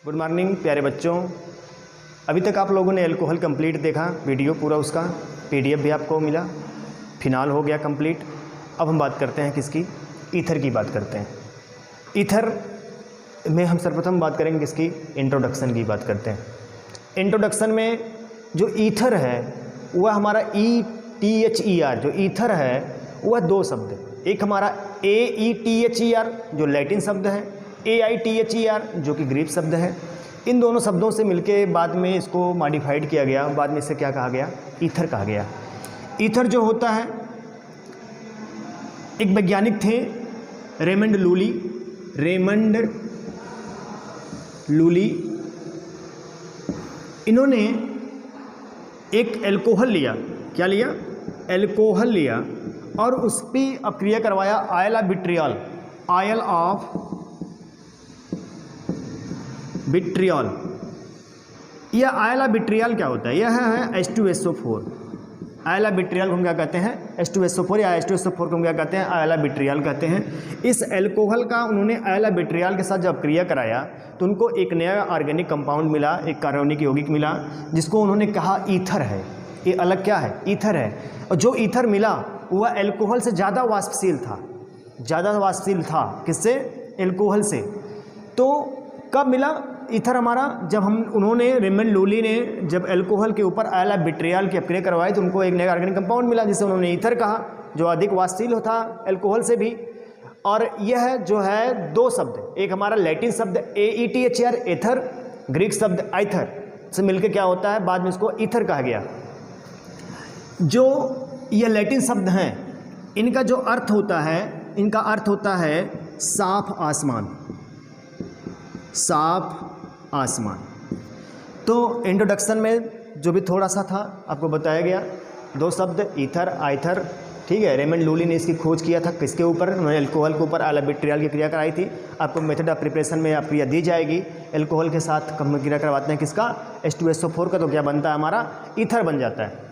Good morning प्यारे बच्चों। अभी तक आप लोगों ने एल्कोहल कंप्लीट देखा, वीडियो पूरा उसका पीडीएफ भी आपको मिला, फिनाल हो गया कंप्लीट। अब हम बात करते हैं किसकी, ईथर की बात करते हैं। ईथर में हम सर्वप्रथम बात करेंगे किसकी, इंट्रोडक्शन की बात करते हैं। इंट्रोडक्शन में जो ईथर है वह हमारा ETHER, जो ईथर है वह दो शब्द, एक हमारा AETHER जो लैटिन शब्द है, AITHER जो कि ग्रीक शब्द है। इन दोनों शब्दों से मिलके बाद में इसको मॉडिफाइड किया गया, बाद में इसे क्या कहा गया, ईथर कहा गया। ईथर जो होता है, एक वैज्ञानिक थे रेमंड लूली, इन्होंने एक एल्कोहल लिया, क्या लिया, एल्कोहल लिया और उस पर अपक्रिया करवाया आयल ऑफ विट्रियल। यह आयल ऑफ विट्रियल क्या होता है, यह है H2SO4। आयल ऑफ विट्रियल को हम क्या कहते हैं, H2SO4 या H2SO4 को हम क्या कहते हैं, आयल ऑफ विट्रियल कहते हैं। इस एल्कोहल का उन्होंने आयल ऑफ विट्रियल के साथ जब अपक्रिया कराया तो उनको एक नया ऑर्गेनिक कंपाउंड मिला, एक कार्बनिक यौगिक मिला, जिसको उन्होंने कहा ईथर है। ये अलग क्या है, ईथर है। और जो ईथर मिला वह एल्कोहल से ज़्यादा वाष्पशील था, किससे, एल्कोहल से। तो कब मिला ईथर हमारा, जब उन्होंने रेमंड लूली ने जब एल्कोहल के ऊपर आयल ऑफ विट्रियल की अपक्रिया करवाई तो उनको एक नया ऑर्गेनिक कंपाउंड मिला जिसे उन्होंने ईथर कहा, जो अधिक वाष्पशील था एल्कोहल से भी। और यह जो है दो शब्द, एक हमारा लैटिन शब्द AETHER एथर, ग्रीक शब्द आइथर से मिलकर क्या होता है, बाद में इसको ईथर कहा गया। जो ये लैटिन शब्द हैं, इनका जो अर्थ होता है, इनका अर्थ होता है साफ आसमान। तो इंट्रोडक्शन में जो भी थोड़ा सा था आपको बताया गया, दो शब्द ईथर आइथर, ठीक है। रेमंड लूली ने इसकी खोज किया था, किसके ऊपर, उन्होंने एल्कोहल के ऊपर आयल ऑफ विट्रियल की क्रिया कराई थी। आपको मेथड ऑफ प्रिपरेशन में क्रिया दी जाएगी, एल्कोहल के साथ क्रिया करवाते हैं किसका, H2SO4 का, तो क्या बनता है हमारा, ईथर बन जाता है।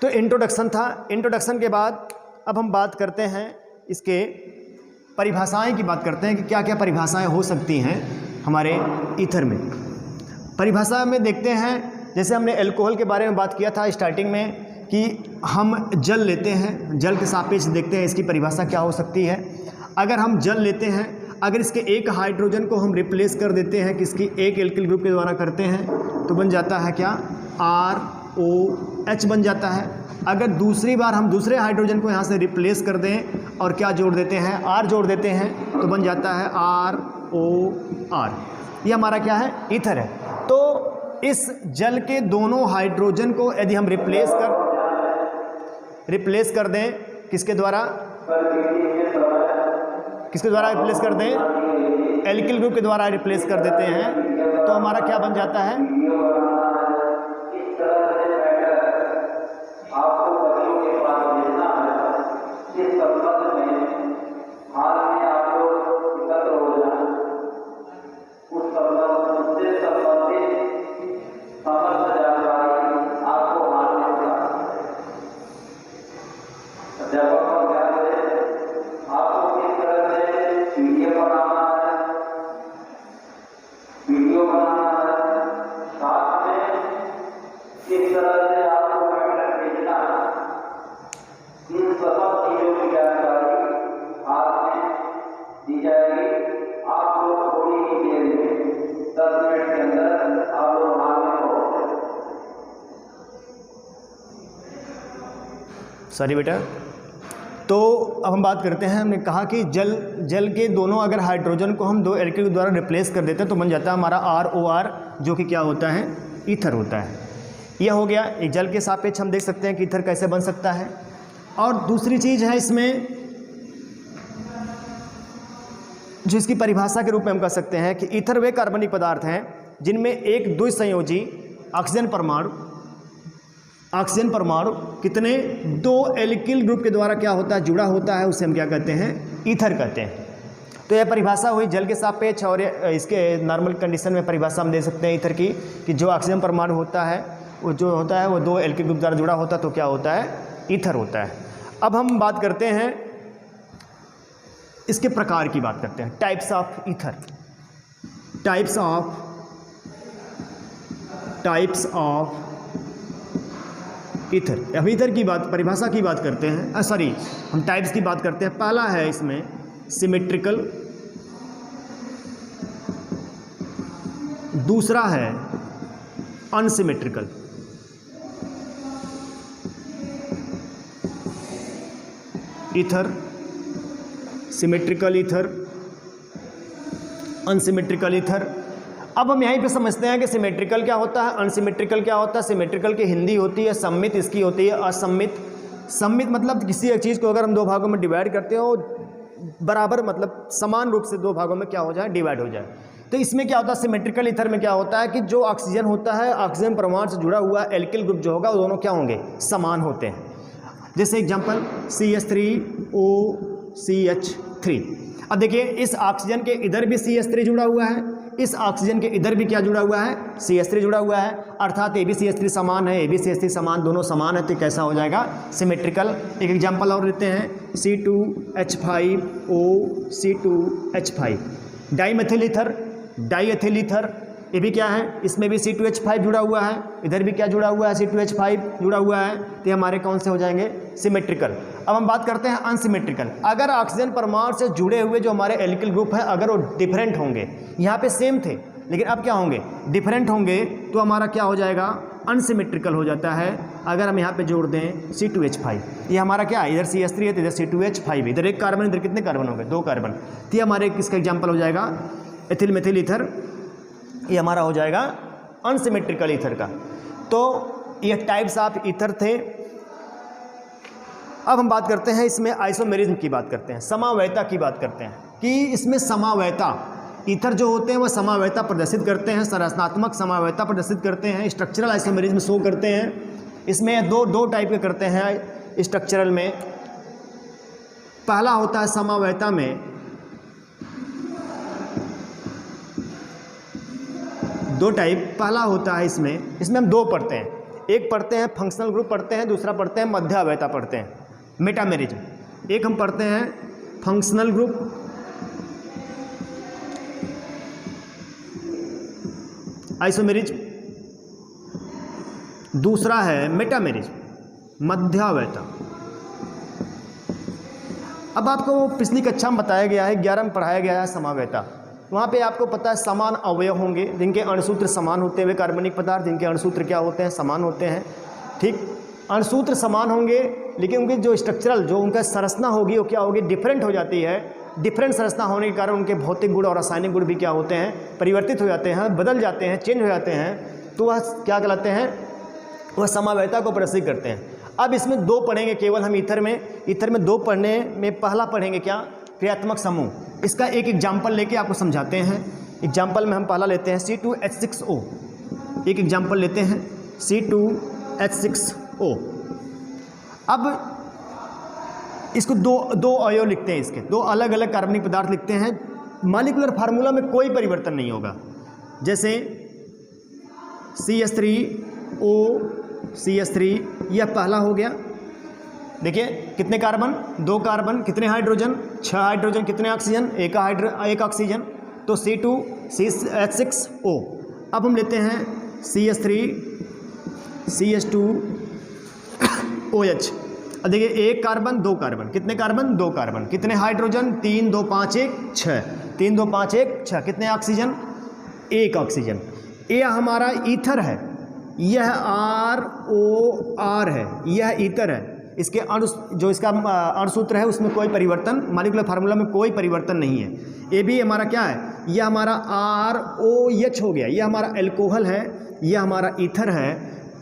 तो इंट्रोडक्शन था। इंट्रोडक्शन के बाद अब हम बात करते हैं इसके परिभाषाएं की बात करते हैं कि क्या क्या परिभाषाएं हो सकती हैं हमारे ईथर में। परिभाषा में देखते हैं, जैसे हमने एल्कोहल के बारे में बात किया था स्टार्टिंग में कि हम जल लेते हैं, जल के सापेक्ष देखते हैं इसकी परिभाषा क्या हो सकती है। अगर हम जल लेते हैं, अगर इसके एक हाइड्रोजन को हम रिप्लेस कर देते हैं किसकी, एक एल्किल ग्रुप के द्वारा करते हैं, तो बन जाता है क्या, ROH बन जाता है। अगर दूसरी बार हम दूसरे हाइड्रोजन को यहाँ से रिप्लेस कर दें और क्या जोड़ देते हैं, R जोड़ देते हैं, तो बन जाता है ROR। ये हमारा क्या है, ईथर है। तो इस जल के दोनों हाइड्रोजन को यदि हम रिप्लेस कर दें किसके द्वारा रिप्लेस कर दें, एल्किल ग्रुप के द्वारा रिप्लेस कर देते हैं, तो हमारा क्या बन जाता है, सॉरी बेटा। तो अब हम बात करते हैं, हमने कहा कि जल के दोनों अगर हाइड्रोजन को हम दो एल्किल द्वारा रिप्लेस कर देते हैं तो बन जाता है हमारा ROR, जो कि क्या होता है, ईथर होता है। यह हो गया एक जल के सापेक्ष हम देख सकते हैं कि ईथर कैसे बन सकता है। और दूसरी चीज़ है इसमें, जो इसकी परिभाषा के रूप में हम कह सकते हैं कि ईथर वे कार्बनिक पदार्थ हैं जिनमें एक द्विसंयोजी ऑक्सीजन परमाणु कितने, दो एल्किल ग्रुप के द्वारा क्या होता है, जुड़ा होता है, उसे हम क्या कहते हैं, ईथर कहते हैं। तो यह परिभाषा हुई जल के सापेक्ष। और इसके नॉर्मल कंडीशन में परिभाषा हम दे सकते हैं ईथर की, कि जो ऑक्सीजन परमाणु होता है वो दो एल्किल ग्रुप द्वारा जुड़ा होता है, तो क्या होता है, ईथर होता है। अब हम बात करते हैं इसके प्रकार की बात करते हैं, types of ether. Types of types of ether. अब ईथर की बात, परिभाषा की बात करते हैं, सॉरी हम टाइप्स की बात करते हैं। पहला है इसमें सिमेट्रिकल, दूसरा है unsymmetrical. Ether, symmetrical ether, unsymmetrical ether. अब हम यहीं पे समझते हैं कि सिमेट्रिकल क्या होता है, अनसिमेट्रिकल क्या होता है। सिमेट्रिकल की हिंदी होती है सम्मित, इसकी होती है असम्मित। सम्मित मतलब किसी एक चीज़ को अगर हम दो भागों में डिवाइड करते हो, बराबर मतलब समान रूप से दो भागों में क्या हो जाए, डिवाइड हो जाए। तो इसमें क्या होता है, सिमेट्रिकल ईथर में क्या होता है कि जो ऑक्सीजन होता है, ऑक्सीजन परमाणु से जुड़ा हुआ एल्किल ग्रुप जो होगा वो दोनों क्या होंगे, समान होते हैं। जैसे एग्जांपल CH3OCH3। अब देखिए इस ऑक्सीजन के इधर भी CH3 जुड़ा हुआ है, इस ऑक्सीजन के इधर भी क्या जुड़ा हुआ है, CH3 जुड़ा हुआ है, अर्थात ए बी CH3 समान है, ए बी CH3 समान, दोनों समान है, तो कैसा हो जाएगा, सिमेट्रिकल। एक एग्जांपल और लेते हैं C2H5OC2H5। Dimethyl ether, diethyl ether, ये भी क्या है, इसमें भी C2H5 जुड़ा हुआ है, इधर भी क्या जुड़ा हुआ है, C2H5 जुड़ा हुआ है, तो ये हमारे कौन से हो जाएंगे, सिमेट्रिकल। अब हम बात करते हैं अनसिमेट्रिकल। अगर ऑक्सीजन परमाणु से जुड़े हुए जो हमारे एल्किल ग्रुप है अगर वो डिफरेंट होंगे, यहाँ पे सेम थे लेकिन अब क्या होंगे, डिफरेंट होंगे, तो हमारा क्या हो जाएगा, अनसिमेट्रिकल हो जाता है। अगर हम यहाँ पे जोड़ दें C2H5, ये हमारा क्या है, इधर CH3 है तो इधर C2H5, इधर एक कार्बन, इधर कितने कार्बन हो गए, 2 कार्बन, तो ये हमारे किसका एग्जाम्पल हो जाएगा, एथिल मेथिल ईथर, ये हमारा हो जाएगा अनसिमेट्रिकल ईथर का। तो ये टाइप्स ऑफ ईथर थे। अब हम बात करते हैं इसमें आइसोमेरिज्म की बात करते हैं, समावयता की बात करते हैं कि इसमें समावयता, ईथर जो होते हैं वह समावयता प्रदर्शित करते हैं, संरचनात्मक समावयता प्रदर्शित करते हैं, स्ट्रक्चरल आइसोमेरिज्म शो करते हैं। इसमें दो टाइप के करते हैं स्ट्रक्चरल में। पहला होता है समावयता में दो टाइप, पहला होता है इसमें हम दो पढ़ते हैं, एक पढ़ते हैं फंक्शनल ग्रुप पढ़ते हैं, दूसरा पढ़ते हैं मध्यावयता पढ़ते हैं, मेटामेरिज्म। एक हम पढ़ते हैं फंक्शनल ग्रुप, आइसोमेरिज्म, दूसरा है मेटामेरिज्म, मध्यावयता। अब आपको पिछली कक्षा में बताया गया है, 11 में पढ़ाया गया है समावयता। वहाँ पे आपको पता है समान अवयव होंगे जिनके अणुसूत्र समान होते हुए, कार्बनिक पदार्थ जिनके अणुसूत्र क्या होते हैं, समान होते हैं। ठीक, अणुसूत्र समान होंगे लेकिन उनकी जो स्ट्रक्चरल, जो उनका संरचना होगी वो क्या होगी, डिफरेंट हो जाती है। डिफरेंट संरचना होने के कारण उनके भौतिक गुण और रासायनिक गुण भी क्या होते हैं, परिवर्तित हो जाते हैं, बदल जाते हैं, चेंज हो जाते हैं। तो वह क्या कहलाते हैं, वह समावयता को प्रदर्शित करते हैं। अब इसमें दो पढ़ेंगे केवल हम ईथर में दो पढ़ने में पहला पढ़ेंगे क्या, क्रियात्मक समूह। इसका एक एग्जाम्पल लेके आपको समझाते हैं। एग्जाम्पल में हम पहला लेते हैं C2H6O। एक एग्जाम्पल लेते हैं C2H6O। अब इसको दो अवयव लिखते हैं, इसके दो अलग अलग कार्बनिक पदार्थ लिखते हैं। मॉलिक्यूलर फार्मूला में कोई परिवर्तन नहीं होगा। जैसे CH3OCH3, यह पहला हो गया। देखिए कितने कार्बन, 2 कार्बन, कितने हाइड्रोजन, 6 हाइड्रोजन, कितने ऑक्सीजन, एक ऑक्सीजन, तो C2H6O। अब हम लेते हैं CH3CH2OH। अब देखिए 1 कार्बन, 2 कार्बन, कितने कार्बन, 2 कार्बन, कितने हाइड्रोजन, 3 2 5 1 6, 3 2 5 1 6, कितने ऑक्सीजन, 1 ऑक्सीजन। यह हमारा ईथर है, यह ROR है, यह ईथर है। इसके जो इसका अणुसूत्र है उसमें कोई परिवर्तन, मॉलिक्यूलर फार्मूला में कोई परिवर्तन नहीं है। ये भी हमारा क्या है, यह हमारा ROH हो गया, यह हमारा एल्कोहल है, यह हमारा ईथर है।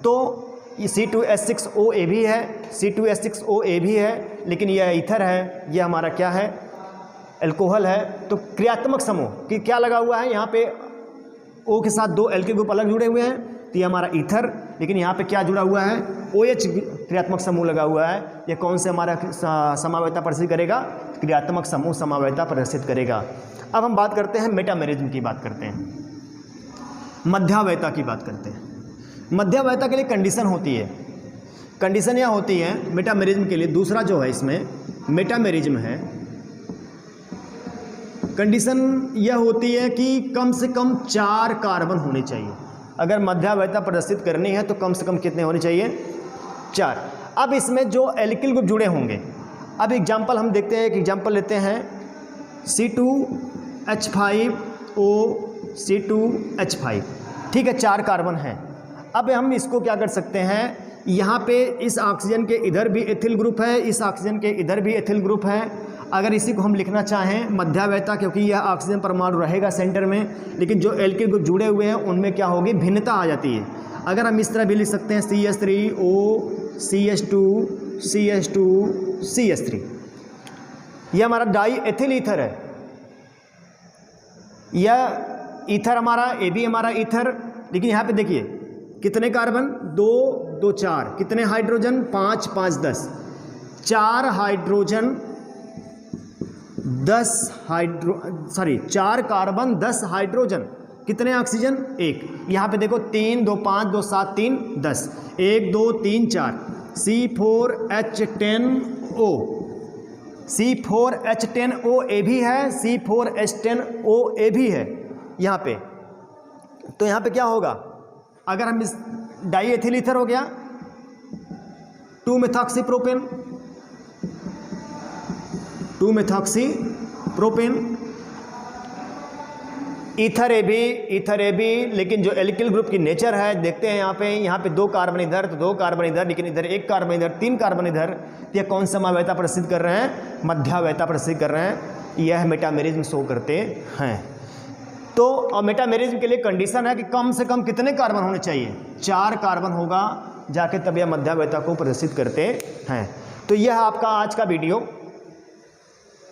तो ये C2H6OA भी है, C2H6OA भी है, लेकिन यह ईथर है, यह हमारा क्या है, एल्कोहल है। तो क्रियात्मक समूह कि क्या लगा हुआ है यहाँ पे, O के साथ 2 एल्किल ग्रुप अलग जुड़े हुए हैं, तो ये हमारा ईथर, लेकिन यहाँ पे क्या जुड़ा हुआ है, OH क्रियात्मक समूह लगा हुआ है। ये कौन से हमारा समावयता प्रदर्शित करेगा, क्रियात्मक समूह समावयता प्रदर्शित करेगा। अब हम बात करते हैं मेटामेरिज्म की बात करते हैं, मध्यावयता की बात करते हैं। मध्यावयता के लिए कंडीशन होती है, कंडीशन यह होती है मेटामेरिज्म के लिए, दूसरा जो है इसमें मेटामेरिज्म है, कंडीशन यह होती है कि कम से कम 4 कार्बन होने चाहिए। अगर मध्यावयता प्रदर्शित करनी है तो कम से कम कितने होने चाहिए? 4। अब इसमें जो एल्किल ग्रुप जुड़े होंगे, अब एग्जाम्पल हम देखते हैं, एक एग्जाम्पल लेते हैं C2H5O C2H5, ठीक है, 4 कार्बन हैं। अब हम इसको क्या कर सकते हैं, यहाँ पे इस ऑक्सीजन के इधर भी एथिल ग्रुप है, इस ऑक्सीजन के इधर भी एथिल ग्रुप है। अगर इसी को हम लिखना चाहें मध्यावयता, क्योंकि यह ऑक्सीजन परमाणु रहेगा सेंटर में, लेकिन जो एल्किल ग्रुप जुड़े हुए हैं उनमें क्या होगी, भिन्नता आ जाती है। अगर हम इस तरह भी लिख सकते हैं CH3O CH2 CH2 CH3, यह हमारा डाई एथिल ईथर है। यह ईथर हमारा, ए भी हमारा ईथर, लेकिन यहाँ पे देखिए कितने कार्बन, 2 2 4, कितने हाइड्रोजन, 5 5 10, 4 हाइड्रोजन 4 कार्बन 10 हाइड्रोजन, कितने ऑक्सीजन, 1। यहाँ पे देखो 3 2 5 2 7 3 10, 1 2 3 4, C4H10O C4H10O ए भी है, C4H10O ए भी है यहाँ पे। तो यहाँ पे क्या होगा, अगर हम इस डाई एथिल ईथर हो गया 2 मेथॉक्सीप्रोपेन, ईथर ए भी, लेकिन जो एल्किल ग्रुप की नेचर है देखते हैं यहाँ पे 2 कार्बन इधर तो 2 कार्बन इधर, लेकिन इधर 1 कार्बन इधर, 3 कार्बन इधर। ये कौन सा समवयता प्रदर्शित कर रहे हैं, मध्यावयता प्रदर्शित कर रहे हैं, यह मेटामेरिज्म शो करते हैं। तो मेटामेरिज्म के लिए कंडीशन है कि कम से कम कितने कार्बन होने चाहिए, 4 कार्बन होगा जाके तब यह मध्यावयता को प्रदर्शित करते हैं। तो यह आपका आज का वीडियो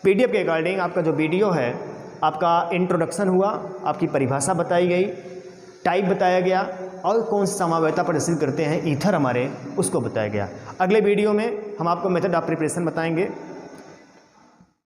PDF के अकॉर्डिंग आपका जो वीडियो है, आपका इंट्रोडक्शन हुआ, आपकी परिभाषा बताई गई, टाइप बताया गया और कौन सी समवयता प्रदर्शित करते हैं ईथर हमारे, उसको बताया गया। अगले वीडियो में हम आपको मेथड ऑफ प्रिपरेशन बताएंगे।